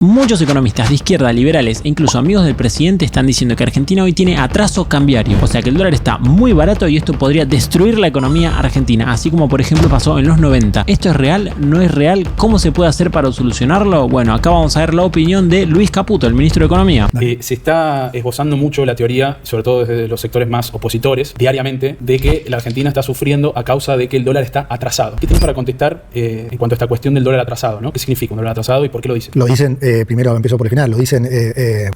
Muchos economistas de izquierda, liberales e incluso amigos del presidente están diciendo que Argentina hoy tiene atraso cambiario, o sea que el dólar está muy barato y esto podría destruir la economía argentina, así como por ejemplo pasó en los 90. ¿Esto es real? ¿No es real? ¿Cómo se puede hacer para solucionarlo? Bueno, acá vamos a ver la opinión de Luis Caputo, el ministro de Economía. Se está esbozando mucho la teoría, sobre todo desde los sectores más opositores, diariamente, de que la Argentina está sufriendo a causa de que el dólar está atrasado. ¿Qué tenés para contestar en cuanto a esta cuestión del dólar atrasado, ¿no? ¿Qué significa un dólar atrasado y por qué lo dicen? Lo dicen, primero empiezo por el final, lo dicen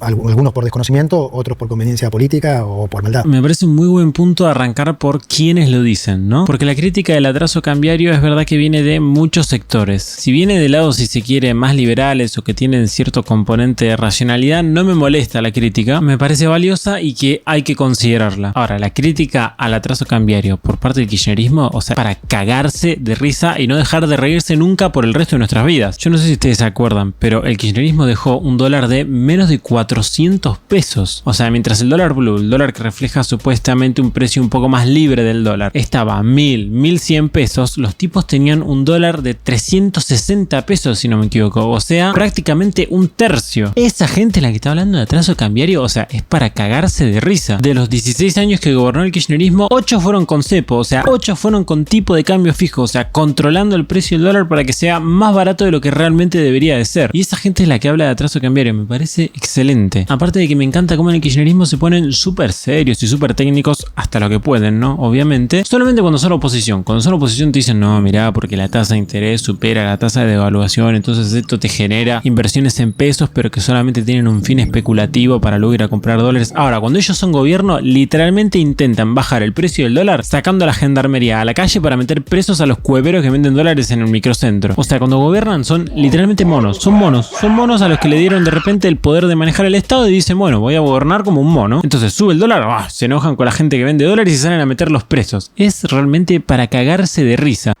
algunos por desconocimiento, otros por conveniencia política o por maldad. Me parece un muy buen punto arrancar por quienes lo dicen, ¿no? Porque la crítica del atraso cambiario es verdad que viene de muchos sectores. Si viene de lados, si se quiere, más liberales o que tienen cierto componente de racionalidad, no me molesta la crítica, me parece valiosa y que hay que considerarla. Ahora, la crítica al atraso cambiario por parte del kirchnerismo, o sea, para cagarse de risa y no dejar de reírse nunca por el resto de nuestras vidas. Yo no sé si ustedes se acuerdan, pero el kirchnerismo dejó un dólar de menos de 400 pesos. O sea, mientras el dólar blue, el dólar que refleja supuestamente un precio un poco más libre del dólar, estaba a 1100 pesos, los tipos tenían un dólar de 360 pesos, si no me equivoco. O sea, prácticamente un tercio. Esa gente la que está hablando de atraso cambiario, o sea, es para cagarse de risa. De los 16 años que gobernó el kirchnerismo, 8 fueron con cepo, o sea, 8 fueron con tipo de cambio fijo, o sea, controlando el precio del dólar para que sea más barato de lo que realmente debería de ser. Y esa gente es la que habla de atraso cambiario, me parece excelente. Aparte de que me encanta cómo en el kirchnerismo se ponen súper serios y súper técnicos hasta lo que pueden, ¿no? Obviamente, solamente cuando son oposición. Cuando son oposición te dicen, no, mirá, porque la tasa de interés supera la tasa de devaluación, entonces esto te genera inversiones en pesos, pero que solamente tienen un fin especulativo para luego ir a comprar dólares. Ahora, cuando ellos son gobierno, literalmente intentan bajar el precio del dólar sacando a la gendarmería a la calle para meter presos a los cueveros que venden dólares en el microcentro. O sea, cuando gobiernan son literalmente monos. Son monos a los que le dieron de repente el poder de manejar el Estado y dicen, bueno, voy a gobernar como un mono. Entonces sube el dólar, se enojan con la gente que vende dólares y salen a meter los presos. Es realmente para cagarse de risa.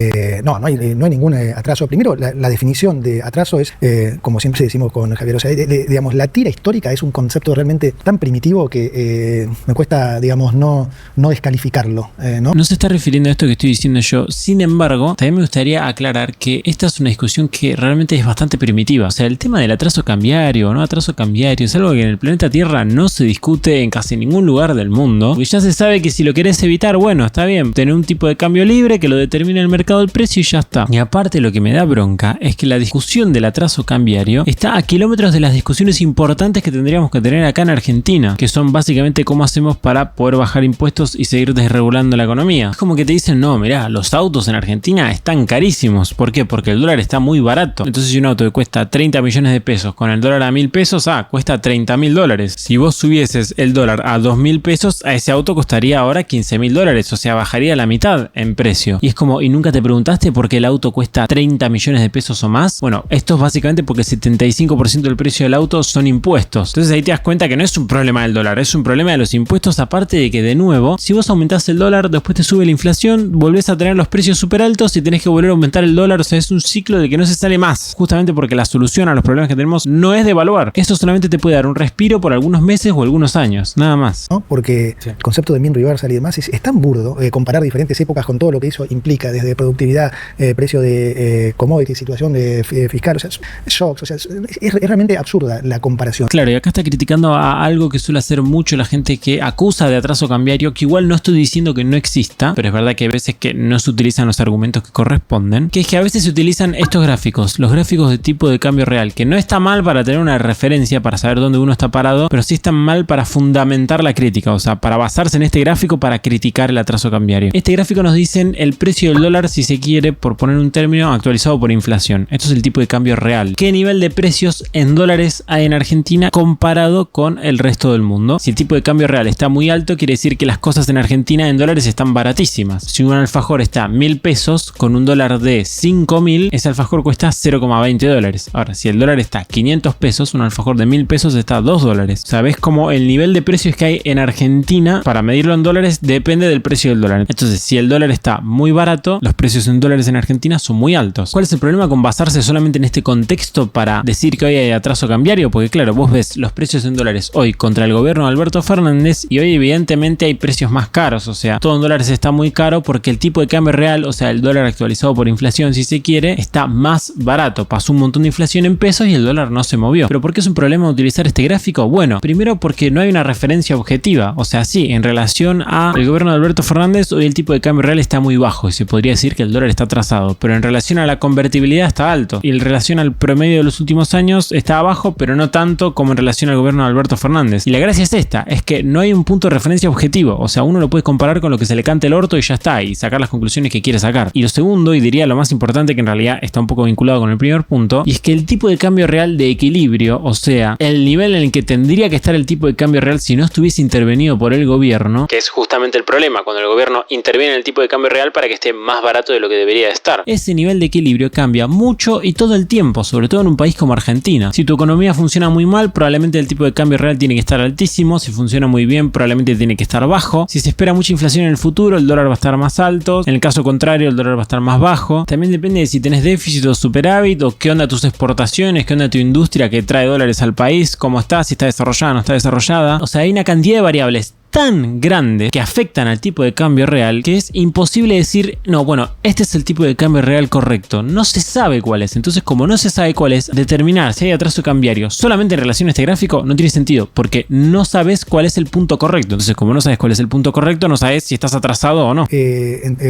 No hay ningún atraso. Primero, la definición de atraso es, como siempre decimos con Javier, o sea, digamos, la tira histórica es un concepto realmente tan primitivo que me cuesta, digamos, no descalificarlo. No se está refiriendo a esto que estoy diciendo yo. Sin embargo, también me gustaría aclarar que esta es una discusión que realmente es bastante primitiva. O sea, el tema del atraso cambiario o no atraso cambiario es algo que en el planeta Tierra no se discute en casi ningún lugar del mundo. Porque ya se sabe que si lo querés evitar, bueno, está bien, tener un tipo de cambio libre que lo determine el mercado del precio y ya está. Y aparte lo que me da bronca es que la discusión del atraso cambiario está a kilómetros de las discusiones importantes que tendríamos que tener acá en Argentina, que son básicamente cómo hacemos para poder bajar impuestos y seguir desregulando la economía. Es como que te dicen, no, mirá, los autos en Argentina están carísimos. ¿Por qué? Porque el dólar está muy barato. Entonces si un auto que cuesta 30 millones de pesos con el dólar a 1000 pesos, cuesta 30.000 dólares. Si vos subieses el dólar a 2000 pesos, a ese auto costaría ahora 15.000 dólares, o sea, bajaría la mitad en precio. Y es como, ¿y nunca te preguntaste por qué el auto cuesta 30 millones de pesos o más? Bueno, esto es básicamente porque el 75% del precio del auto son impuestos. Entonces ahí te das cuenta que no es un problema del dólar, es un problema de los impuestos, aparte de que, de nuevo, si vos aumentás el dólar, después te sube la inflación, volvés a tener los precios súper altos y tenés que volver a aumentar el dólar, o sea, es un ciclo de que no se sale más, justamente porque la solución a los problemas que tenemos no es devaluar. Esto solamente te puede dar un respiro por algunos meses o algunos años, nada más. ¿No? Porque el concepto de mean reversal y demás es tan burdo, comparar diferentes épocas con todo lo que eso implica, desde productividad, precio de commodity, situación de fiscal, o sea, shocks, o sea, es realmente absurda la comparación. Claro, y acá está criticando a algo que suele hacer mucho la gente que acusa de atraso cambiario, que igual no estoy diciendo que no exista, pero es verdad que hay veces que no se utilizan los argumentos que corresponden, que es que a veces se utilizan estos gráficos, los gráficos de tipo de cambio real, que no está mal para tener una referencia, para saber dónde uno está parado, pero sí está mal para fundamentar la crítica, o sea, para basarse en este gráfico para criticar el atraso cambiario. Este gráfico nos dice el precio del dólar, si se quiere, por poner un término, actualizado por inflación. Esto es el tipo de cambio real. ¿Qué nivel de precios en dólares hay en Argentina comparado con el resto del mundo? Si el tipo de cambio real está muy alto, quiere decir que las cosas en Argentina en dólares están baratísimas. Si un alfajor está 1000 pesos, con un dólar de 5000, ese alfajor cuesta 0,20 dólares. Ahora, si el dólar está 500 pesos, un alfajor de 1000 pesos está 2 dólares. ¿Sabes cómo el nivel de precios que hay en Argentina, para medirlo en dólares, depende del precio del dólar? Entonces, si el dólar está muy barato, los precios en dólares en Argentina son muy altos. ¿Cuál es el problema con basarse solamente en este contexto para decir que hoy hay atraso cambiario? Porque claro, vos ves los precios en dólares hoy contra el gobierno de Alberto Fernández y hoy evidentemente hay precios más caros, o sea, todo en dólares está muy caro porque el tipo de cambio real, o sea, el dólar actualizado por inflación, si se quiere, está más barato. Pasó un montón de inflación en pesos y el dólar no se movió. ¿Pero por qué es un problema utilizar este gráfico? Bueno, primero porque no hay una referencia objetiva. O sea, sí, en relación al gobierno de Alberto Fernández, hoy el tipo de cambio real está muy bajo y se podría decir que el dólar está atrasado. Pero en relación a la convertibilidad está alto. Y en relación al promedio de los últimos años está abajo, pero no tanto como en relación al gobierno de Alberto Fernández. Y la gracia es esta, es que no hay un punto de referencia objetivo. O sea, uno lo puede comparar con lo que se le cante el orto y ya está, y sacar las conclusiones que quiere sacar. Y lo segundo, y diría lo más importante, que en realidad está un poco vinculado con el primer punto, y es que el tipo de cambio real de equilibrio, o sea, el nivel en el que tendría que estar el tipo de cambio real si no estuviese intervenido por el gobierno, que es justamente el problema, cuando el gobierno interviene en el tipo de cambio real para que esté más barato de lo que debería estar. Ese nivel de equilibrio cambia mucho y todo el tiempo, sobre todo en un país como Argentina. Si tu economía funciona muy mal, probablemente el tipo de cambio real tiene que estar altísimo. Si funciona muy bien, probablemente tiene que estar bajo. Si se espera mucha inflación en el futuro, el dólar va a estar más alto. En el caso contrario, el dólar va a estar más bajo. También depende de si tenés déficit o superávit, o qué onda tus exportaciones, qué onda tu industria que trae dólares al país, cómo está, si está desarrollada o no está desarrollada. O sea, hay una cantidad de variables tan grande que afectan al tipo de cambio real que es imposible decir, no, bueno, este es el tipo de cambio real correcto. No se sabe cuál es. Entonces, como no se sabe cuál es, determinar si hay atraso cambiario solamente en relación a este gráfico no tiene sentido, porque no sabes cuál es el punto correcto. Entonces, como no sabes cuál es el punto correcto, no sabes si estás atrasado o no.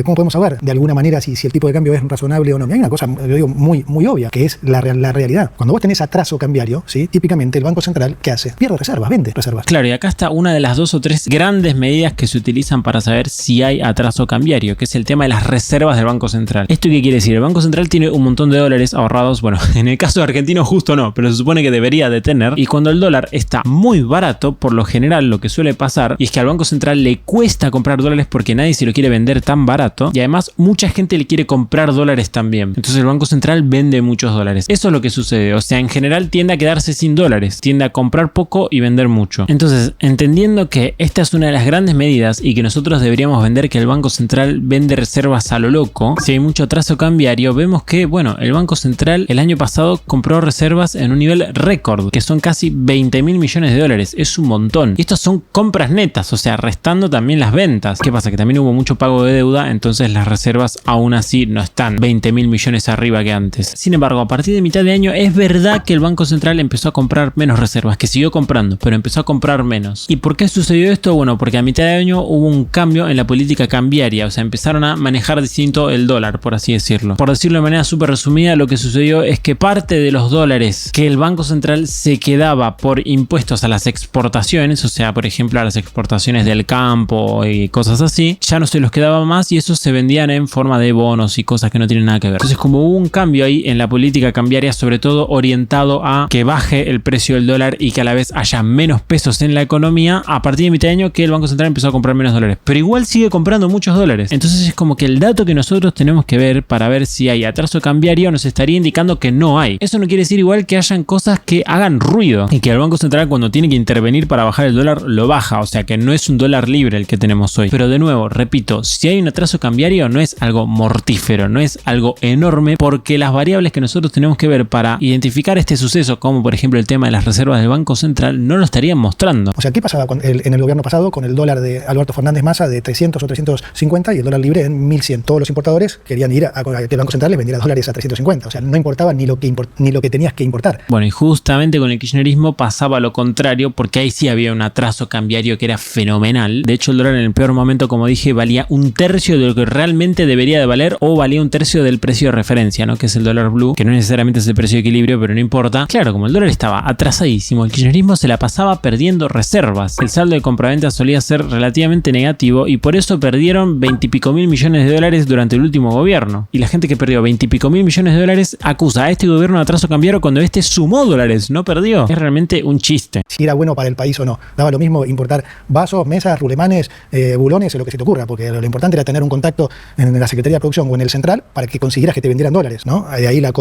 ¿Cómo podemos saber de alguna manera si el tipo de cambio es razonable o no? Hay una cosa, yo digo, muy obvia, que es la realidad. Cuando vos tenés atraso cambiario, ¿sí? Típicamente el Banco Central, ¿qué hace? Pierde reservas, vende reservas. Claro, y acá está una de las 2 o 3 grandes medidas que se utilizan para saber si hay atraso cambiario, que es el tema de las reservas del Banco Central. ¿Esto qué quiere decir? El Banco Central tiene un montón de dólares ahorrados, bueno, en el caso de argentino justo no, pero se supone que debería de tener, y cuando el dólar está muy barato, por lo general lo que suele pasar, y es que al Banco Central le cuesta comprar dólares porque nadie se lo quiere vender tan barato, y además mucha gente le quiere comprar dólares también. Entonces el Banco Central vende muchos dólares. Eso es lo que sucede, o sea, en general tiende a quedarse sin dólares, tiende a comprar poco y vender mucho. Entonces, entendiendo que esta es una de las grandes medidas y que nosotros deberíamos vender que el Banco Central vende reservas a lo loco, si hay mucho atraso cambiario, vemos que, bueno, el Banco Central el año pasado compró reservas en un nivel récord, que son casi 20.000 millones de dólares. Es un montón. Y estos son compras netas, o sea, restando también las ventas. ¿Qué pasa? Que también hubo mucho pago de deuda, entonces las reservas aún así no están 20.000 millones arriba que antes. Sin embargo, a partir de mitad de año es verdad que el Banco Central empezó a comprar menos reservas, que siguió comprando, pero empezó a comprar menos. ¿Y por qué sucedió esto? Bueno, porque a mitad de año hubo un cambio en la política cambiaria, o sea, empezaron a manejar distinto el dólar, por así decirlo. Por decirlo de manera súper resumida, lo que sucedió es que parte de los dólares que el Banco Central se quedaba por impuestos a las exportaciones, o sea, por ejemplo, a las exportaciones del campo y cosas así, ya no se los quedaba más y esos se vendían en forma de bonos y cosas que no tienen nada que ver. Entonces, como hubo un cambio ahí en la política cambiaria, sobre todo orientado a que baje el precio del dólar y que a la vez haya menos pesos en la economía, a partir de mitad de año que el Banco Central empezó a comprar menos dólares, pero igual sigue comprando muchos dólares. Entonces es como que el dato que nosotros tenemos que ver para ver si hay atraso cambiario nos estaría indicando que no hay. Eso no quiere decir igual que hayan cosas que hagan ruido y que el Banco Central, cuando tiene que intervenir para bajar el dólar, lo baja, o sea que no es un dólar libre el que tenemos hoy. Pero de nuevo, repito, si hay un atraso cambiario no es algo mortífero, no es algo enorme, porque las variables que nosotros tenemos que ver para identificar este suceso, como por ejemplo el tema de las reservas del Banco Central, no lo estarían mostrando. O sea, ¿qué pasaba en el gobierno pasado con el dólar de Alberto Fernández Massa de 300 o 350 y el dólar libre en 1100? Todos los importadores querían ir a que el Banco Central les vendiera dólares a 350. O sea, no importaba ni lo que tenías que importar. Bueno, y justamente con el kirchnerismo pasaba lo contrario, porque ahí sí había un atraso cambiario que era fenomenal. De hecho, el dólar en el peor momento, como dije, valía 1/3 de lo que realmente debería de valer, o valía 1/3 del precio de referencia, ¿no? Que es el dólar blue, que no necesariamente es el precio de equilibrio, pero no importa. Claro, como el dólar estaba atrasadísimo, el kirchnerismo se la pasaba perdiendo reservas. El saldo de compraventa solía ser relativamente negativo y por eso perdieron 20 y pico mil millones de dólares durante el último gobierno. Y la gente que perdió 20 y pico mil millones de dólares acusa a este gobierno de atraso cambiario cuando este sumó dólares, no perdió. Es realmente un chiste. Si era bueno para el país o no. Daba lo mismo importar vasos, mesas, rulemanes, bulones, o lo que se te ocurra, porque lo importante era tener un contacto en la Secretaría de Producción o en el Central para que consiguieras que te vendieran dólares, ¿no? De ahí la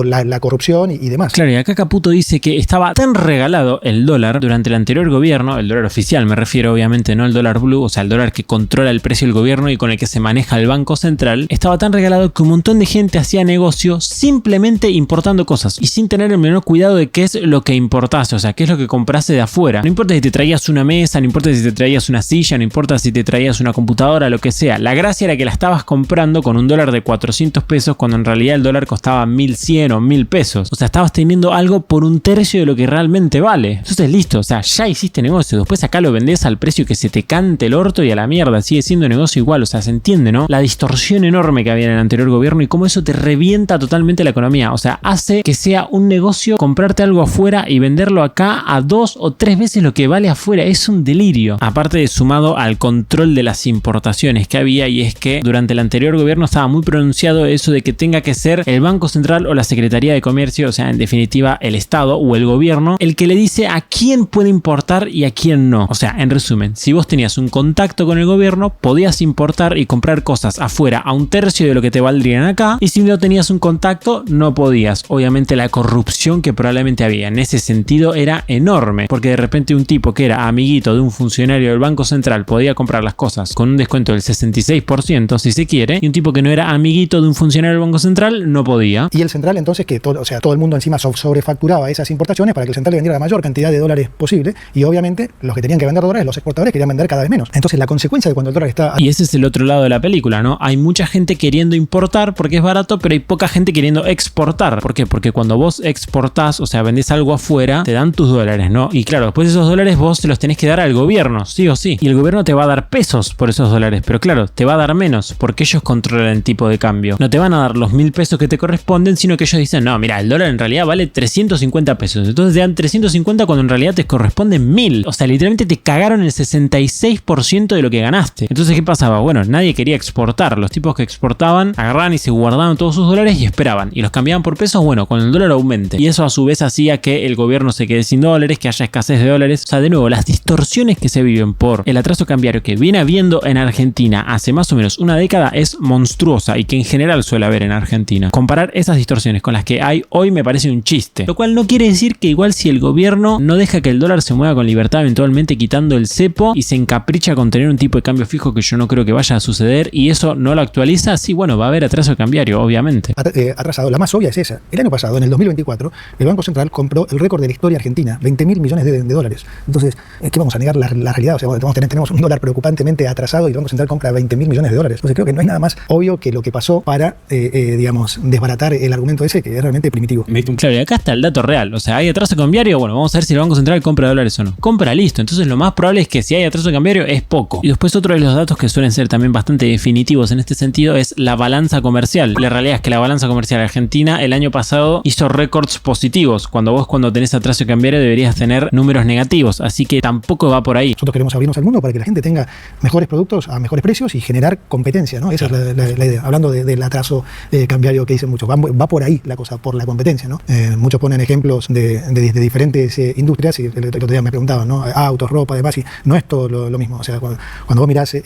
corrupción y demás. Claro, y acá Caputo dice que estaba tan regalado el dólar durante el anterior gobierno, el dólar oficial me refiero obviamente, obviamente, ¿no? El dólar blue, o sea, el dólar que controla el precio del gobierno y con el que se maneja el Banco Central, estaba tan regalado que un montón de gente hacía negocio simplemente importando cosas y sin tener el menor cuidado de qué es lo que importase, o sea, qué es lo que comprase de afuera. No importa si te traías una mesa, no importa si te traías una silla, no importa si te traías una computadora, lo que sea. La gracia era que la estabas comprando con un dólar de 400 pesos cuando en realidad el dólar costaba 1100 o 1000 pesos. O sea, estabas teniendo algo por un tercio de lo que realmente vale. Entonces listo, o sea, ya hiciste negocio. Después acá lo vendés al precio que se te cante el orto y a la mierda. Sigue siendo negocio igual, o sea, se entiende, ¿no? La distorsión enorme que había en el anterior gobierno y cómo eso te revienta totalmente la economía. O sea, hace que sea un negocio comprarte algo afuera y venderlo acá a 2 o 3 veces lo que vale afuera. Es un delirio. Aparte de sumado al control de las importaciones que había, y es que durante el anterior gobierno estaba muy pronunciado eso de que tenga que ser el Banco Central o la Secretaría de Comercio, o sea, en definitiva el Estado o el gobierno, el que le dice a quién puede importar y a quién no. O sea, en resumen, si vos tenías un contacto con el gobierno, podías importar y comprar cosas afuera a un tercio de lo que te valdrían acá, y si no tenías un contacto, no podías. Obviamente la corrupción que probablemente había en ese sentido era enorme, porque de repente un tipo que era amiguito de un funcionario del Banco Central podía comprar las cosas con un descuento del 66%, si se quiere, y un tipo que no era amiguito de un funcionario del Banco Central no podía. Y el central entonces que todo, o sea, todo el mundo encima sobrefacturaba esas importaciones para que el central le vendiera la mayor cantidad de dólares posible, y obviamente los que tenían que vender dólares, los exportadores, querían vender cada vez menos. Entonces la consecuencia de cuando el dólar está... Y ese es el otro lado de la película, ¿no? Hay mucha gente queriendo importar porque es barato, pero hay poca gente queriendo exportar. ¿Por qué? Porque cuando vos exportás, o sea, vendés algo afuera, te dan tus dólares, ¿no? Y claro, después esos dólares vos se los tenés que dar al gobierno, sí o sí. Y el gobierno te va a dar pesos por esos dólares, pero claro, te va a dar menos porque ellos controlan el tipo de cambio. No te van a dar los 1000 pesos que te corresponden, sino que ellos dicen, no, mira, el dólar en realidad vale 350 pesos. Entonces te dan 350 cuando en realidad te corresponden 1000. O sea, literalmente te cagaron el 66% de lo que ganaste. Entonces, ¿qué pasaba? Bueno, nadie quería exportar. Los tipos que exportaban agarraban y se guardaban todos sus dólares y esperaban. Y los cambiaban por pesos, bueno, con el dólar aumente. Y eso a su vez hacía que el gobierno se quede sin dólares, que haya escasez de dólares. O sea, de nuevo, las distorsiones que se viven por el atraso cambiario que viene habiendo en Argentina hace más o menos una década es monstruosa y que en general suele haber en Argentina. Comparar esas distorsiones con las que hay hoy me parece un chiste. Lo cual no quiere decir que igual si el gobierno no deja que el dólar se mueva con libertad, eventualmente quitando el cepo y se encapricha con tener un tipo de cambio fijo que yo no creo que vaya a suceder y eso no lo actualiza, sí, bueno, va a haber atraso cambiario, obviamente. Atrasado, la más obvia es esa. El año pasado, en el 2024, el Banco Central compró el récord de la historia argentina, 20.000 millones de dólares. Entonces, ¿qué vamos a negar la realidad? O sea, tenemos un dólar preocupantemente atrasado y el Banco Central compra 20.000 millones de dólares. Entonces, creo que no hay nada más obvio que lo que pasó para, digamos, desbaratar el argumento ese que es realmente primitivo. Claro, y acá está el dato real. O sea, ¿hay atraso cambiario? Bueno, vamos a ver si el Banco Central compra dólares o no. Compra, listo. Entonces, lo más probable es que si hay atraso cambiario es poco. Y después otro de los datos que suelen ser también bastante definitivos en este sentido es la balanza comercial. La realidad es que la balanza comercial argentina el año pasado hizo récords positivos, cuando tenés atraso cambiario deberías tener números negativos, así que tampoco va por ahí. Nosotros queremos abrirnos al mundo para que la gente tenga mejores productos a mejores precios y generar competencia, ¿no? Esa es la idea. Hablando del atraso cambiario que dicen muchos, va por ahí la cosa, por la competencia, ¿no? Muchos ponen ejemplos de diferentes industrias y el otro día me preguntaban, ¿no? Autos, ropa, demás, y no es todo lo mismo. O sea, cuando vos mirás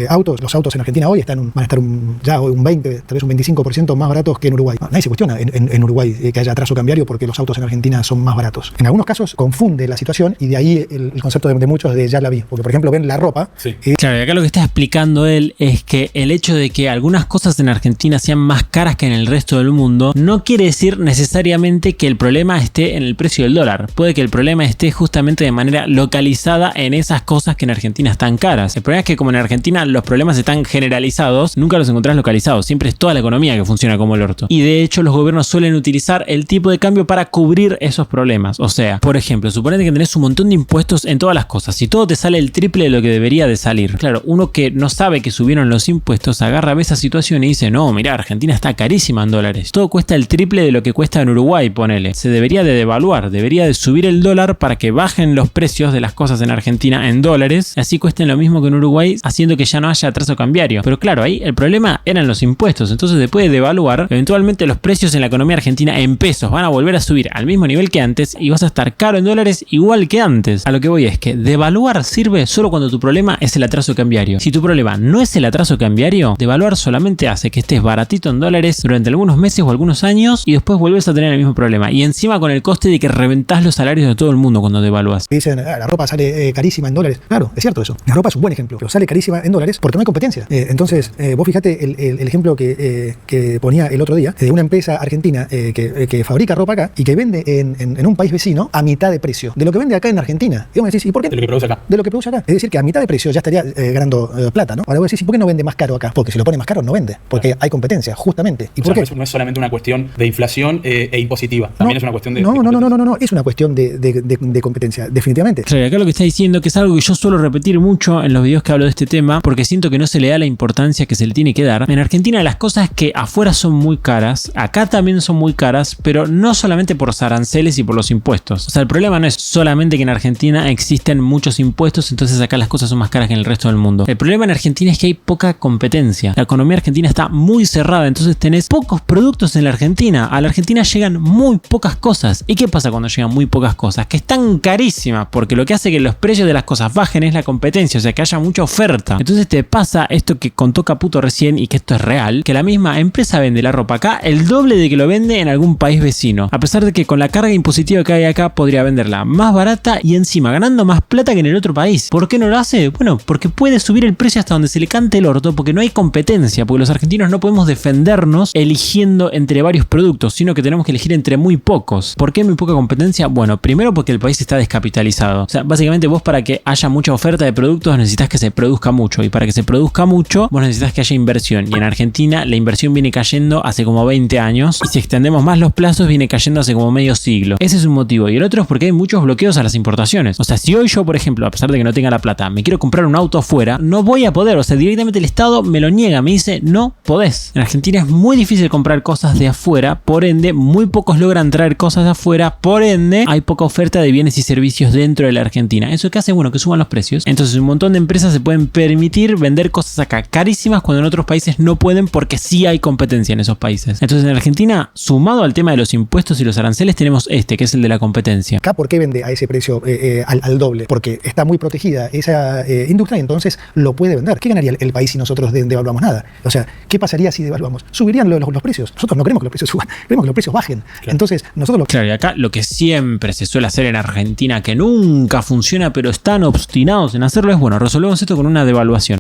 autos, los autos en Argentina hoy van a estar ya un 20, tal vez un 25% más baratos que en Uruguay. Nadie se cuestiona en Uruguay que haya atraso cambiario porque los autos en Argentina son más baratos. En algunos casos confunde la situación y de ahí el concepto de muchos de ya la vi. Porque, por ejemplo, ven la ropa. Sí. Claro, y acá lo que está explicando él es que el hecho de que algunas cosas en Argentina sean más caras que en el resto del mundo no quiere decir necesariamente que el problema esté en el precio del dólar. Puede que el problema esté justamente de manera localizada en esas cosas que en Argentina están caras. El problema es que como en Argentina los problemas están generalizados, nunca los encontrás localizados. Siempre es toda la economía que funciona como el orto. Y de hecho los gobiernos suelen utilizar el tipo de cambio para cubrir esos problemas. O sea, por ejemplo, suponete que tenés un montón de impuestos en todas las cosas. Si todo te sale el triple de lo que debería de salir. Claro, uno que no sabe que subieron los impuestos agarra, ve esa situación y dice, no, mirá, Argentina está carísima en dólares. Todo cuesta el triple de lo que cuesta en Uruguay, ponele. Se debería de devaluar, debería de subir el dólar para que bajen los precios de las cosas en Argentina en dólares, así cuesten lo mismo que en Uruguay, haciendo que ya no haya atraso cambiario. Pero claro, ahí el problema eran los impuestos, entonces después de devaluar, eventualmente los precios en la economía argentina en pesos van a volver a subir al mismo nivel que antes y vas a estar caro en dólares igual que antes. A lo que voy es que devaluar sirve solo cuando tu problema es el atraso cambiario. Si tu problema no es el atraso cambiario, devaluar solamente hace que estés baratito en dólares durante algunos meses o algunos años y después vuelves a tener el mismo problema. Y encima con el coste de que reventás los salarios de todo el mundo cuando devaluas. Dicen, la ropa sale carísima en dólares. Claro, es cierto eso. La ropa es un buen ejemplo, pero sale carísima en dólares porque no hay competencia. Entonces, vos fíjate el ejemplo que ponía el otro día de una empresa argentina que fabrica ropa acá y que vende en un país vecino a mitad de precio de lo que vende acá en Argentina. Y vos me decís, ¿y por qué? De lo que produce acá. De lo que produce acá. Es decir, que a mitad de precio ya estaría ganando plata, ¿no? Ahora vos decís, ¿y por qué no vende más caro acá? Porque si lo pone más caro, no vende. Porque hay competencia, justamente. ¿Y por qué? No es solamente una cuestión de inflación e impositiva. También es una cuestión de... No. Es una cuestión de competencia, definitivamente. Claro, acá lo que está diciendo, que es algo que yo suelo repetir mucho en los videos que hablo de este tema, porque siento que no se le da la importancia que se le tiene que dar. En Argentina las cosas que afuera son muy caras, acá también son muy caras, pero no solamente por los aranceles y por los impuestos. O sea, el problema no es solamente que en Argentina existen muchos impuestos, entonces acá las cosas son más caras que en el resto del mundo. El problema en Argentina es que hay poca competencia. La economía argentina está muy cerrada, entonces tenés pocos productos en la Argentina. A la Argentina llegan muy pocas cosas. ¿Y qué pasa cuando llegan muy pocas cosas? Que están carísimas, porque lo que hace que los precios de las cosas bajen es la competencia, o sea, que haya mucha oferta. Entonces te pasa esto que contó Caputo recién, y que esto es real, que la misma empresa vende la ropa acá el doble de que lo vende en algún país vecino, a pesar de que con la carga impositiva que hay acá podría venderla más barata y encima ganando más plata que en el otro país. ¿Por qué no lo hace? Bueno, porque puede subir el precio hasta donde se le cante el orto, porque no hay competencia, porque los argentinos no podemos defendernos eligiendo entre varios productos, sino que tenemos que elegir entre muy pocos. ¿Por qué muy poca competencia? Bueno, primero porque el país está descapitalizado. O sea, básicamente vos, para que haya mucha oferta de productos necesitas que se produzca mucho, y para que se produzca mucho vos necesitas que haya inversión, y en Argentina la inversión viene cayendo hace como 20 años, y si extendemos más los plazos viene cayendo hace como medio siglo. Ese es un motivo, y el otro es porque hay muchos bloqueos a las importaciones. O sea, si hoy yo, por ejemplo, a pesar de que no tenga la plata, me quiero comprar un auto afuera, no voy a poder. O sea, directamente el Estado me lo niega, me dice no podés. En Argentina es muy difícil comprar cosas de afuera, por ende muy pocos logran traer cosas de afuera, por ende hay poca oferta de bienes y servicios dentro de la Argentina. ¿Eso qué hace? Bueno, que suban los precios. Entonces un montón de empresas se pueden permitir vender cosas acá carísimas cuando en otros países no pueden, porque sí hay competencia en esos países. Entonces en Argentina, sumado al tema de los impuestos y los aranceles, tenemos que es el de la competencia. Acá, ¿por qué vende a ese precio al doble? Porque está muy protegida esa industria, y entonces lo puede vender. ¿Qué ganaría el país si nosotros devaluamos nada? O sea, ¿qué pasaría si devaluamos? Subirían los precios. Nosotros no queremos que los precios suban, queremos que los precios bajen. Claro. Entonces, nosotros Claro, y acá lo que siempre se suele hacer en Argentina, que nunca funciona, pero están obstinados en hacerlo, es, bueno, resolvemos esto con una devaluación.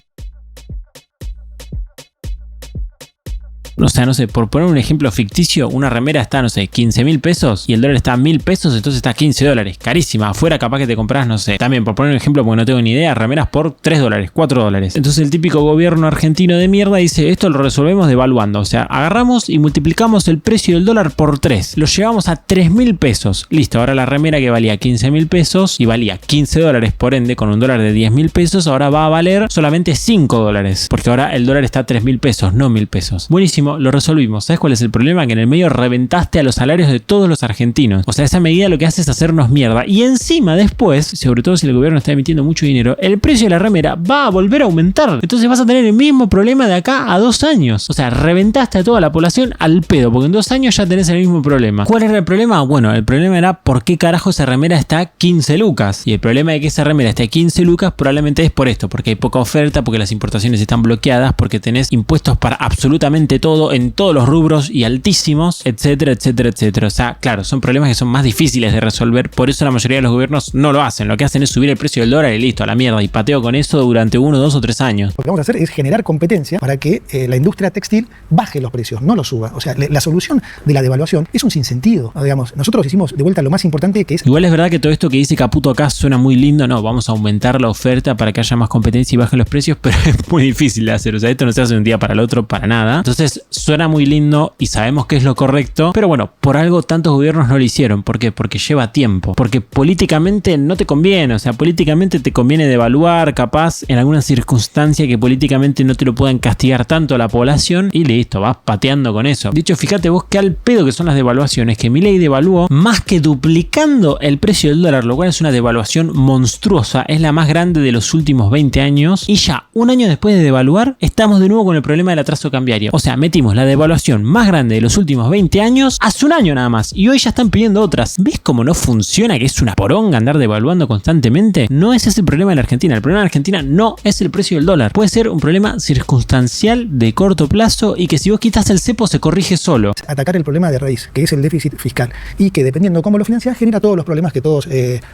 O sea, no sé, por poner un ejemplo ficticio, una remera está, no sé, 15.000 pesos y el dólar está a 1.000 pesos, entonces está a 15 dólares. Carísima. Afuera capaz que te compras, no sé, también por poner un ejemplo porque no tengo ni idea, remeras por 3 dólares, 4 dólares. Entonces el típico gobierno argentino de mierda dice, esto lo resolvemos devaluando. O sea, agarramos y multiplicamos el precio del dólar por 3. Lo llevamos a 3.000 pesos. Listo, ahora la remera que valía 15.000 pesos y valía 15 dólares, por ende, con un dólar de 10.000 pesos, ahora va a valer solamente 5 dólares. Porque ahora el dólar está a 3.000 pesos, no 1.000 pesos. Buenísimo. Lo resolvimos. ¿Sabes cuál es el problema? Que en el medio reventaste a los salarios de todos los argentinos. O sea, esa medida lo que hace es hacernos mierda. Y encima después, sobre todo si el gobierno está emitiendo mucho dinero, el precio de la remera va a volver a aumentar. Entonces vas a tener el mismo problema de acá a 2 años. O sea, reventaste a toda la población al pedo, porque en 2 años ya tenés el mismo problema. ¿Cuál era el problema? Bueno, el problema era por qué carajo esa remera está a 15 lucas. Y el problema de que esa remera esté a 15 lucas probablemente es por esto, porque hay poca oferta, porque las importaciones están bloqueadas, porque tenés impuestos para absolutamente todo, en todos los rubros y altísimos, etcétera, etcétera, etcétera. O sea, claro, son problemas que son más difíciles de resolver, por eso la mayoría de los gobiernos no lo hacen. Lo que hacen es subir el precio del dólar y listo, a la mierda, y pateo con eso durante 1, 2 o 3 años. Lo que vamos a hacer es generar competencia para que la industria textil baje los precios, no los suba. O sea, la solución de la devaluación es un sinsentido. Digamos, nosotros hicimos de vuelta lo más importante, que es... Igual es verdad que todo esto que dice Caputo acá suena muy lindo. No, vamos a aumentar la oferta para que haya más competencia y bajen los precios, pero es muy difícil de hacer. O sea, esto no se hace de un día para el otro para nada. Entonces suena muy lindo y sabemos que es lo correcto, pero bueno, por algo tantos gobiernos no lo hicieron. ¿Por qué? Porque lleva tiempo, porque políticamente no te conviene. O sea, políticamente te conviene devaluar, capaz en alguna circunstancia que políticamente no te lo puedan castigar tanto a la población, y listo, vas pateando con eso. De hecho, fíjate vos qué al pedo que son las devaluaciones, que Milei devaluó más que duplicando el precio del dólar, lo cual es una devaluación monstruosa, es la más grande de los últimos 20 años, y ya un año después de devaluar estamos de nuevo con el problema del atraso cambiario. O sea, mete Cometimos la devaluación más grande de los últimos 20 años hace un año nada más y hoy ya están pidiendo otras. ¿Ves cómo no funciona, que es una poronga andar devaluando constantemente? No es ese el problema en Argentina. El problema en Argentina no es el precio del dólar. Puede ser un problema circunstancial de corto plazo y que si vos quitas el cepo se corrige solo. Atacar el problema de raíz, que es el déficit fiscal, y que dependiendo cómo lo financias genera todos los problemas que todos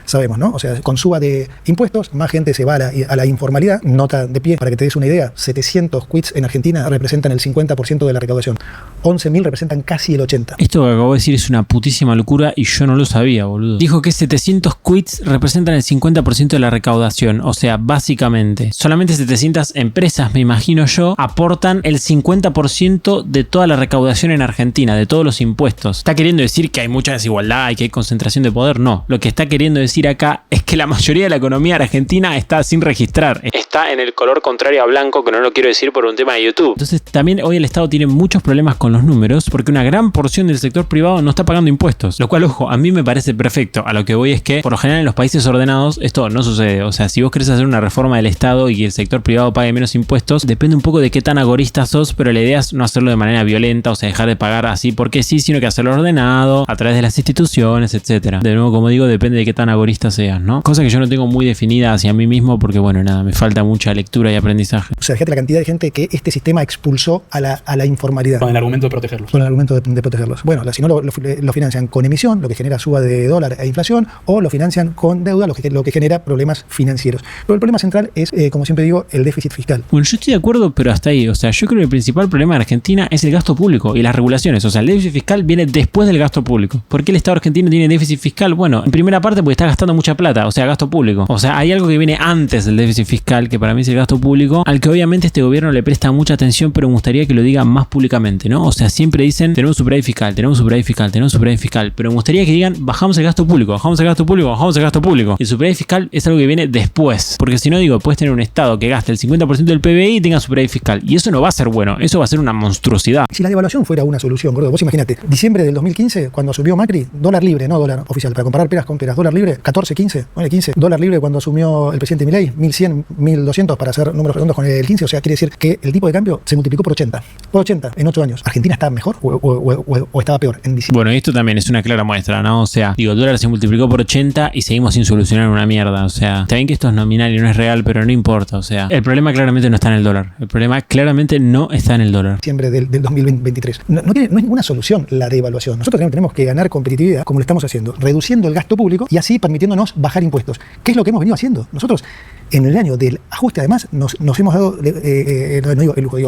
sabemos, ¿no? O sea, con suba de impuestos, más gente se va a la informalidad. Nota de pie, para que te des una idea, 700 quits en Argentina representan el 50% de la recaudación. 11.000 representan casi el 80%. Esto que acabo de decir es una putísima locura y yo no lo sabía, boludo. Dijo que 700 quits representan el 50% de la recaudación. O sea, básicamente, solamente 700 empresas, me imagino yo, aportan el 50% de toda la recaudación en Argentina, de todos los impuestos. ¿Está queriendo decir que hay mucha desigualdad y que hay concentración de poder? No. Lo que está queriendo decir acá es que la mayoría de la economía argentina está sin registrar. Está en el color contrario a blanco, que no lo quiero decir por un tema de YouTube. Entonces, también hoy el Estado tiene muchos problemas con los números porque una gran porción del sector privado no está pagando impuestos. Lo cual, ojo, a mí me parece perfecto. A lo que voy es que, por lo general, en los países ordenados esto no sucede. O sea, si vos querés hacer una reforma del Estado y que el sector privado pague menos impuestos, depende un poco de qué tan agorista sos, pero la idea es no hacerlo de manera violenta, o sea, dejar de pagar así porque sí, sino que hacerlo ordenado, a través de las instituciones, etcétera. De nuevo, como digo, depende de qué tan agorista seas, ¿no? Cosa que yo no tengo muy definida hacia mí mismo porque, bueno, nada, me falta mucha lectura y aprendizaje. O sea, fíjate la cantidad de gente que este sistema expulsó a la informalidad. Con el argumento de protegerlos. Con el argumento de protegerlos. Bueno, si no lo financian con emisión, lo que genera suba de dólar e inflación, o lo financian con deuda, lo que genera problemas financieros. Pero el problema central es, como siempre digo, el déficit fiscal. Bueno, yo estoy de acuerdo, pero hasta ahí. O sea, yo creo que el principal problema de Argentina es el gasto público y las regulaciones. O sea, el déficit fiscal viene después del gasto público. ¿Por qué el Estado argentino tiene déficit fiscal? Bueno, en primera parte porque está gastando mucha plata, o sea, gasto público. O sea, hay algo que viene antes del déficit fiscal, que para mí es el gasto público, al que obviamente este gobierno le presta mucha atención, pero me gustaría que lo diga más públicamente, ¿no? O sea, siempre dicen, tenemos superávit fiscal, tenemos superávit fiscal, tenemos superávit fiscal, pero me gustaría que digan, bajamos el gasto público, bajamos el gasto público, bajamos el gasto público. Y el superávit fiscal es algo que viene después, porque si no, digo, puedes tener un Estado que gaste el 50% del PBI y tenga superávit fiscal, y eso no va a ser bueno, eso va a ser una monstruosidad. Si la devaluación fuera una solución, gordo, vos imagínate, diciembre del 2015, cuando subió Macri, dólar libre, no dólar oficial, para comparar peras con peras, dólar libre, 14, 15, bueno, 15, dólar libre cuando asumió el presidente Milei, 1100, 1200 para hacer números redondos con el 15, o sea, quiere decir que el tipo de cambio se multiplicó por 80 en 8 años. ¿Argentina está mejor o estaba peor en diciembre? Bueno, esto también es una clara muestra, ¿no? O sea, digo, el dólar se multiplicó por 80 y seguimos sin solucionar una mierda, o sea, está bien que esto es nominal y no es real, pero no importa, o sea, el problema claramente no está en el dólar, el problema claramente no está en el dólar. Diciembre del 2023. No es ninguna solución la devaluación. Nosotros tenemos que ganar competitividad como lo estamos haciendo, reduciendo el gasto público y así permitiéndonos bajar impuestos, que es lo que hemos venido haciendo. Nosotros, en el año del ajuste, además, nos hemos dado,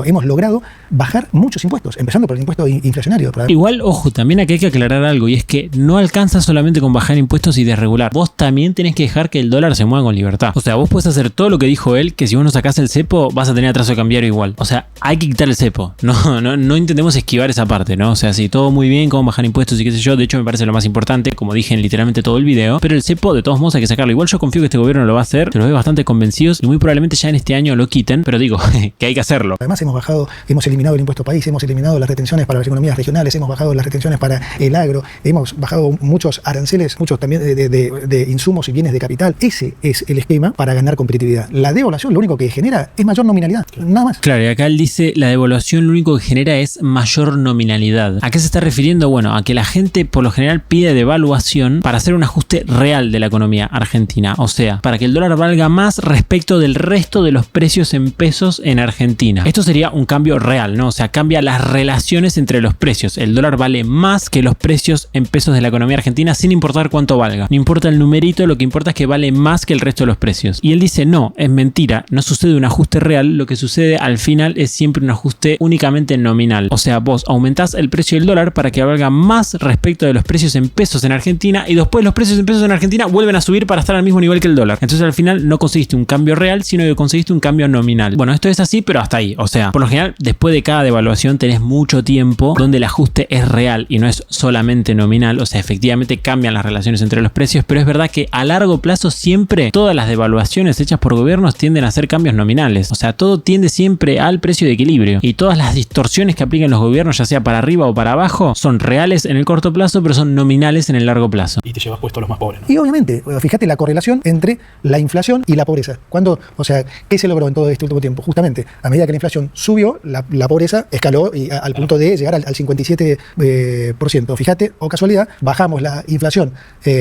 hemos logrado bajar muchos impuestos, empezando por el impuesto inflacionario. Igual, ojo, también aquí hay que aclarar algo, y es que no alcanza solamente con bajar impuestos y desregular. Vos también tenés que dejar que el dólar se mueva con libertad. O sea, vos podés hacer todo lo que dijo él, que si vos no sacás el cepo, vas a tener atraso cambiario igual. O sea, hay que quitar el cepo. No intentemos esquivar esa parte, ¿no? O sea, sí, todo muy bien, cómo bajar impuestos y qué sé yo. De hecho, me parece lo más importante, como dije en literalmente todo el video. Pero el cepo, de todos modos, hay que sacarlo. Igual yo confío que este gobierno lo va a hacer. Te lo veo bastante convencidos y muy probablemente ya en este año lo quiten. Pero digo, que hay que hacerlo. Además, hemos eliminado el impuesto país, hemos eliminado las retenciones para las economías regionales, hemos bajado las retenciones para el agro, hemos bajado muchos aranceles, muchos también de insumos y bienes de capital. Ese es el esquema para ganar competitividad. La devaluación lo único que genera es mayor nominalidad, nada más. Claro, y acá él dice, la devaluación lo único que genera es mayor nominalidad. ¿A qué se está refiriendo? Bueno, a que la gente por lo general pide devaluación para hacer un ajuste real de la economía argentina. O sea, para que el dólar valga más respecto del resto de los precios en pesos en Argentina. Esto sería un cambio real, ¿no? O sea, cambia las relaciones entre los precios. El dólar vale más que los precios en pesos de la economía argentina sin importar cuánto valga. No importa el numerito, lo que importa es que vale más que el resto de los precios. Y él dice, no, es mentira, no sucede un ajuste real, lo que sucede al final es siempre un ajuste únicamente nominal. O sea, vos aumentás el precio del dólar para que valga más respecto de los precios en pesos en Argentina y después los precios en pesos en Argentina vuelven a subir para estar al mismo nivel que el dólar. Entonces al final no conseguiste un cambio real, sino que conseguiste un cambio nominal. Bueno, esto es así, pero hasta ahí. O sea, por lo general, después de cada devaluación tenés mucho tiempo donde el ajuste es real y no es solamente nominal. O sea, efectivamente cambian las relaciones entre los precios, pero es verdad que a largo plazo siempre todas las devaluaciones hechas por gobiernos tienden a ser cambios nominales. O sea, todo tiende siempre al precio de equilibrio y todas las distorsiones que aplican los gobiernos, ya sea para arriba o para abajo, son reales en el corto plazo, pero son nominales en el largo plazo. Y te llevas puesto a los más pobres, ¿no? Y obviamente, fíjate la correlación entre la inflación y la pobreza. ¿Qué se logró en todo este último tiempo? Justamente, a medida que la inflación subió, la pobreza pobreza escaló al punto de llegar al 57%. Fíjate, o casualidad, bajamos la inflación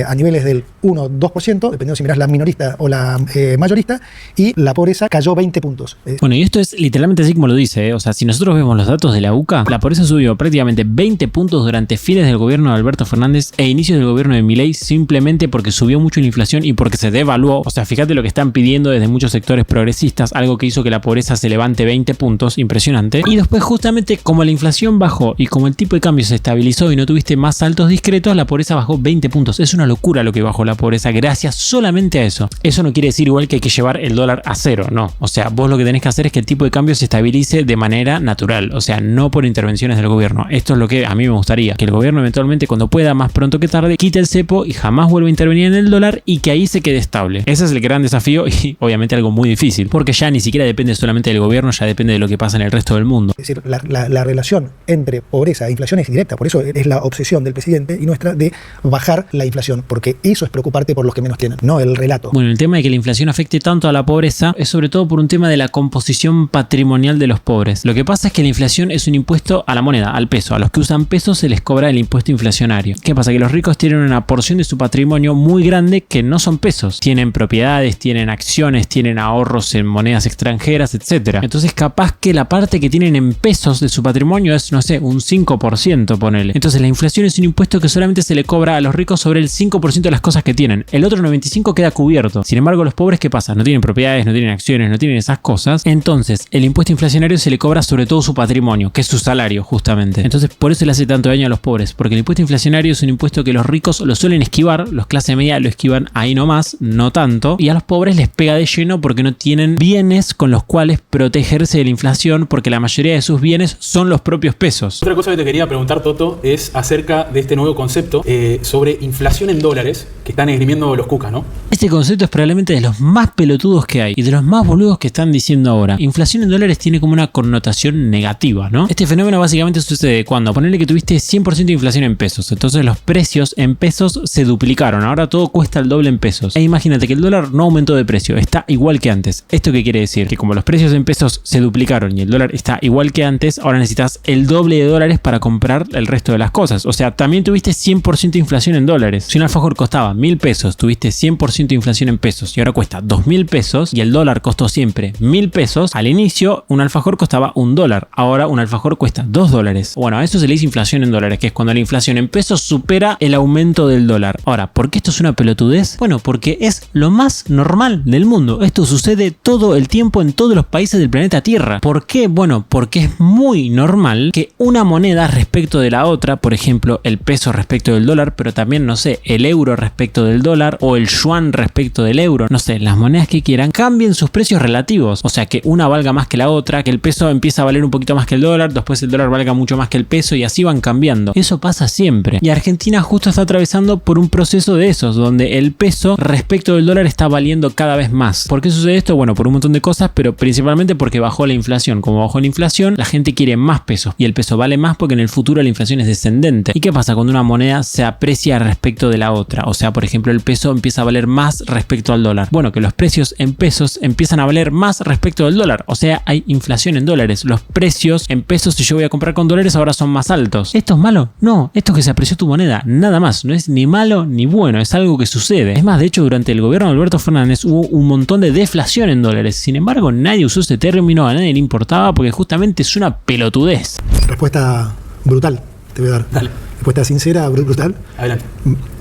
a niveles del 1-2%, dependiendo si mirás la minorista o la mayorista, y la pobreza cayó 20 puntos. Bueno, y esto es literalmente así como lo dice, ¿eh? O sea, si nosotros vemos los datos de la UCA, la pobreza subió prácticamente 20 puntos durante fines del gobierno de Alberto Fernández e inicios del gobierno de Milei, simplemente porque subió mucho la inflación y porque se devaluó. O sea, fíjate lo que están pidiendo desde muchos sectores progresistas, algo que hizo que la pobreza se levante 20 puntos, impresionante. Y después, justamente como la inflación bajó y como el tipo de cambio se estabilizó y no tuviste más saltos discretos, la pobreza bajó 20 puntos. Es una locura lo que bajó la pobreza gracias solamente a eso. Eso no quiere decir igual que hay que llevar el dólar a cero, no. O sea, vos lo que tenés que hacer es que el tipo de cambio se estabilice de manera natural, o sea, no por intervenciones del gobierno. Esto es lo que a mí me gustaría, que el gobierno eventualmente, cuando pueda, más pronto que tarde, quite el cepo y jamás vuelva a intervenir en el dólar y que ahí se quede estable. Ese es el gran desafío y obviamente algo muy difícil, porque ya ni siquiera depende solamente del gobierno, ya depende de lo que pasa en el resto del mundo. Es decir, la relación entre pobreza e inflación es directa, por eso es la obsesión del presidente y nuestra de bajar la inflación, porque eso es preocuparte por los que menos tienen, no el relato. Bueno, el tema de que la inflación afecte tanto a la pobreza es sobre todo por un tema de la composición patrimonial de los pobres. Lo que pasa es que la inflación es un impuesto a la moneda, al peso. A los que usan pesos se les cobra el impuesto inflacionario. ¿Qué pasa? Que los ricos tienen una porción de su patrimonio muy grande que no son pesos. Tienen propiedades, tienen acciones, tienen ahorros en monedas extranjeras, etc. Entonces capaz que la parte que tienen en pesos de su patrimonio es, no sé, un 5%, ponele. Entonces la inflación es un impuesto que solamente se le cobra a los ricos sobre el 5% de las cosas que tienen. El otro 95% queda cubierto. Sin embargo, los pobres, ¿qué pasa? No tienen propiedades, no tienen acciones, no tienen esas cosas. Entonces el impuesto inflacionario se le cobra sobre todo su patrimonio, que es su salario, justamente. Entonces por eso le hace tanto daño a los pobres, porque el impuesto inflacionario es un impuesto que los ricos lo suelen esquivar, los clase media lo esquivan ahí nomás, no tanto, y a los pobres les pega de lleno porque no tienen bienes con los cuales protegerse de la inflación, porque la mayoría de sus bienes son los propios pesos. Otra cosa que te quería preguntar, Toto, es acerca de este nuevo concepto sobre inflación en dólares que están esgrimiendo los cucas, ¿no? Este concepto es probablemente de los más pelotudos que hay y de los más boludos que están diciendo ahora. Inflación en dólares tiene como una connotación negativa, ¿no? Este fenómeno básicamente sucede cuando ponerle que tuviste 100% de inflación en pesos, entonces los precios en pesos se duplicaron, ahora todo cuesta el doble en pesos. E imagínate que el dólar no aumentó de precio, está igual que antes. ¿Esto qué quiere decir? Que como los precios en pesos se duplicaron y el dólar está igual que antes, ahora necesitas el doble de dólares para comprar el resto de las cosas. O sea, también tuviste 100% de inflación en dólares. Si un alfajor costaba 1000 pesos, tuviste 100% de inflación en pesos y ahora cuesta 2000 pesos y el dólar costó siempre 1000 pesos, al inicio un alfajor costaba $1, ahora un alfajor cuesta $2. Bueno, a eso se le dice inflación en dólares, que es cuando la inflación en pesos supera el aumento del dólar. Ahora, ¿por qué esto es una pelotudez? Bueno, porque es lo más normal del mundo. Esto sucede todo el tiempo en todos los países del planeta Tierra. ¿Por qué? Bueno, porque es muy normal que una moneda respecto de la otra, por ejemplo, el peso respecto del dólar, pero también, no sé, el euro respecto del dólar o el yuan respecto del euro, no sé, las monedas que quieran, cambien sus precios relativos. O sea, que una valga más que la otra, que el peso empieza a valer un poquito más que el dólar, después el dólar valga mucho más que el peso y así van cambiando. Eso pasa siempre. Y Argentina justo está atravesando por un proceso de esos, donde el peso respecto del dólar está valiendo cada vez más. ¿Por qué sucede esto? Bueno, por un montón de cosas, pero principalmente porque bajó la inflación. Como bajó la inflación, la gente quiere más pesos y el peso vale más porque en el futuro la inflación es descendente. ¿Y qué pasa cuando una moneda se aprecia respecto de la otra? O sea, por ejemplo, el peso empieza a valer más respecto al dólar. Bueno, que los precios en pesos empiezan a valer más respecto del dólar. O sea, hay inflación en dólares. Los precios en pesos, si yo voy a comprar con dólares, ahora son más altos. ¿Esto es malo? No, esto es que se apreció tu moneda, nada más. No es ni malo ni bueno, es algo que sucede. Es más, de hecho, durante el gobierno de Alberto Fernández hubo un montón de deflación en dólares. Sin embargo, nadie usó ese término, a nadie le importaba porque justamente es una pelotudez. Respuesta brutal, te voy a dar. Dale. Respuesta sincera, brutal. Adelante.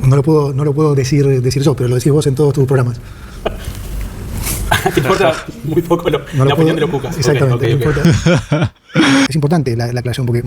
No lo puedo decir yo, pero lo decís vos en todos tus programas. Te importa muy poco la opinión de los cucas. Exactamente. Okay. Es importante la aclaración, porque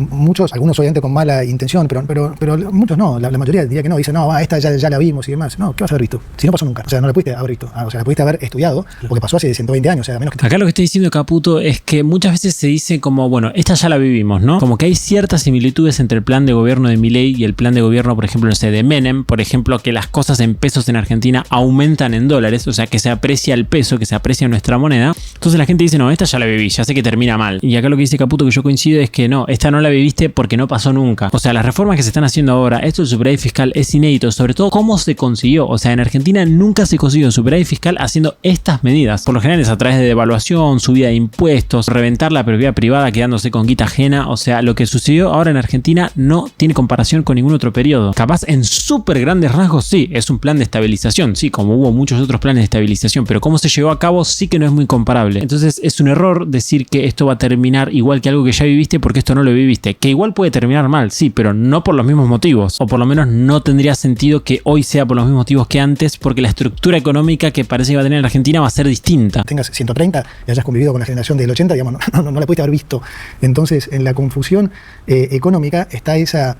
algunos obviamente con mala intención, pero muchos no, la mayoría diría que no, dicen, no, esta ya la vimos y demás. No, ¿qué vas a haber visto? Si no pasó nunca. O sea, no la pudiste haber visto. O sea, la pudiste haber estudiado, porque pasó hace 120 años. O sea, menos que... Acá lo que estoy diciendo, Caputo, es que muchas veces se dice como, bueno, esta ya la vivimos, ¿no? Como que hay ciertas similitudes entre el plan de gobierno de Milei y el plan de gobierno, por ejemplo, no sé, de Menem, por ejemplo, que las cosas en pesos en Argentina aumentan en dólares, o sea, que se aprecia el peso, que se aprecia nuestra moneda. Entonces la gente dice, no, esta ya la viví, ya sé que termina mal. Y acá lo que dice Caputo, que yo coincido, es que no, esta no la viviste porque no pasó nunca. O sea, las reformas que se están haciendo ahora, esto del superávit fiscal es inédito, sobre todo cómo se consiguió. O sea, en Argentina nunca se consiguió un superávit fiscal haciendo estas medidas. Por lo general es a través de devaluación, subida de impuestos, reventar la propiedad privada quedándose con guita ajena. O sea, lo que sucedió ahora en Argentina no tiene comparación con ningún otro periodo. Capaz en súper grandes rasgos sí, es un plan de estabilización, sí, como hubo muchos otros planes de estabilización, pero cómo se llevó a cabo sí que no es muy comparable. Entonces es un error decir que esto va a terminar igual que algo que ya viviste porque esto no lo viviste. Que igual puede terminar mal, sí, pero no por los mismos motivos. O por lo menos no tendría sentido que hoy sea por los mismos motivos que antes, porque la estructura económica que parece que va a tener la Argentina va a ser distinta. Tengas 130 y hayas convivido con la generación del 80, digamos, no la pudiste haber visto. Entonces, en la confusión económica está esa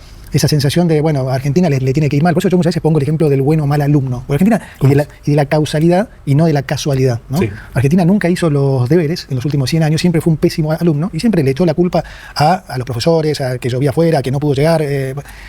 sensación de, bueno, a Argentina le tiene que ir mal. Por eso yo muchas veces pongo el ejemplo del bueno o mal alumno. Por Argentina y de la causalidad y no de la casualidad, ¿no? Sí. Argentina nunca hizo los deberes en los últimos 100 años, siempre fue un pésimo alumno y siempre le echó la culpa a los profesores, a que llovía afuera, a que no pudo llegar,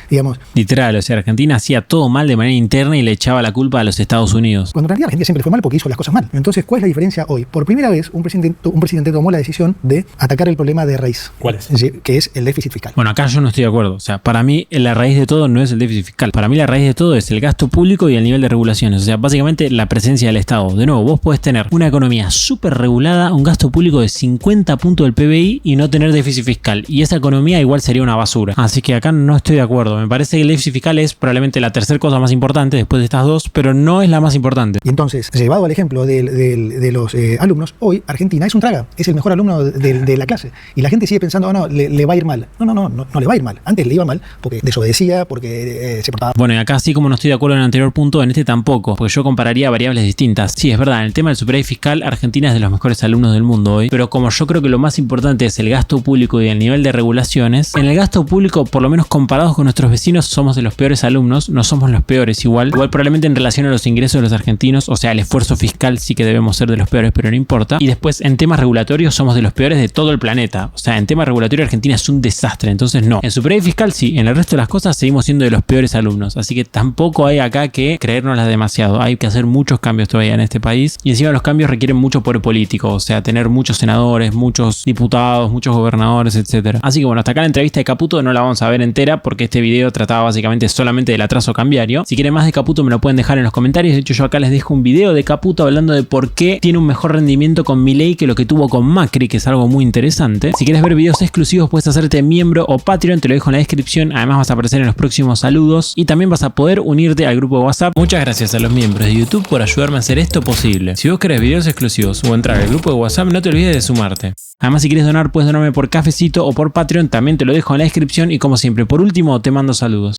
digamos. Literal, o sea, Argentina hacía todo mal de manera interna y le echaba la culpa a los Estados Unidos. Cuando en realidad Argentina siempre fue mal porque hizo las cosas mal. Entonces, ¿cuál es la diferencia hoy? Por primera vez, un presidente tomó la decisión de atacar el problema de raíz. ¿Cuál es? Que es el déficit fiscal. Bueno, acá yo no estoy de acuerdo. O sea, para mí la raíz de todo no es el déficit fiscal. Para mí la raíz de todo es el gasto público y el nivel de regulaciones. O sea, básicamente la presencia del Estado. De nuevo, vos podés tener una economía súper regulada, un gasto público de 50 puntos del PBI y no tener déficit fiscal. Y esa economía igual sería una basura. Así que acá no estoy de acuerdo. Me parece que el déficit fiscal es probablemente la tercera cosa más importante después de estas dos, pero no es la más importante. Y entonces, llevado al ejemplo de los alumnos, hoy Argentina es un traga, es el mejor alumno de la clase. Y la gente sigue pensando, no, le va a ir mal. No le va a ir mal. Antes le iba mal porque desobedecía, porque se portaba. Bueno, y acá así como no estoy de acuerdo en el anterior punto, en este tampoco, porque yo compararía variables distintas. Sí, es verdad, en el tema del superávit fiscal, Argentina es de los mejores alumnos del mundo hoy, pero como yo creo que lo más importante es el gasto público y el nivel de regulaciones, en el gasto público, por lo menos comparados con nuestros vecinos, somos de los peores alumnos, no somos los peores igual probablemente en relación a los ingresos de los argentinos, o sea, el esfuerzo fiscal sí que debemos ser de los peores, pero no importa. Y después, en temas regulatorios, somos de los peores de todo el planeta. O sea, en temas regulatorios, Argentina es un desastre, entonces no. En superávit fiscal sí, en el resto de las cosas seguimos siendo de los peores alumnos, así que tampoco hay acá que creérnoslas demasiado. Hay que hacer muchos cambios todavía en este país y encima los cambios requieren mucho poder político, o sea, tener muchos senadores, muchos diputados, muchos gobernadores, etcétera. Así que bueno, hasta acá la entrevista de Caputo no la vamos a ver entera porque este video trataba básicamente solamente del atraso cambiario. Si quieren más de Caputo me lo pueden dejar en los comentarios. De hecho, yo acá les dejo un video de Caputo hablando de por qué tiene un mejor rendimiento con Milei que lo que tuvo con Macri, que es algo muy interesante. Si quieres ver videos exclusivos puedes hacerte miembro o Patreon, te lo dejo en la descripción. Además vas a aparecer en los próximos saludos y también vas a poder unirte al grupo de WhatsApp. Muchas gracias a los miembros de YouTube por ayudarme a hacer esto posible. Si vos querés videos exclusivos o entrar al grupo de WhatsApp, no te olvides de sumarte. Además, si quieres donar, puedes donarme por Cafecito o por Patreon, también te lo dejo en la descripción. Y como siempre, por último, te mando saludos.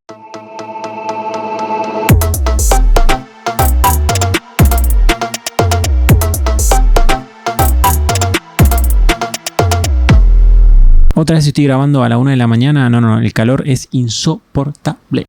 Otra vez estoy grabando a la 1 de la mañana. No, el calor es insoportable.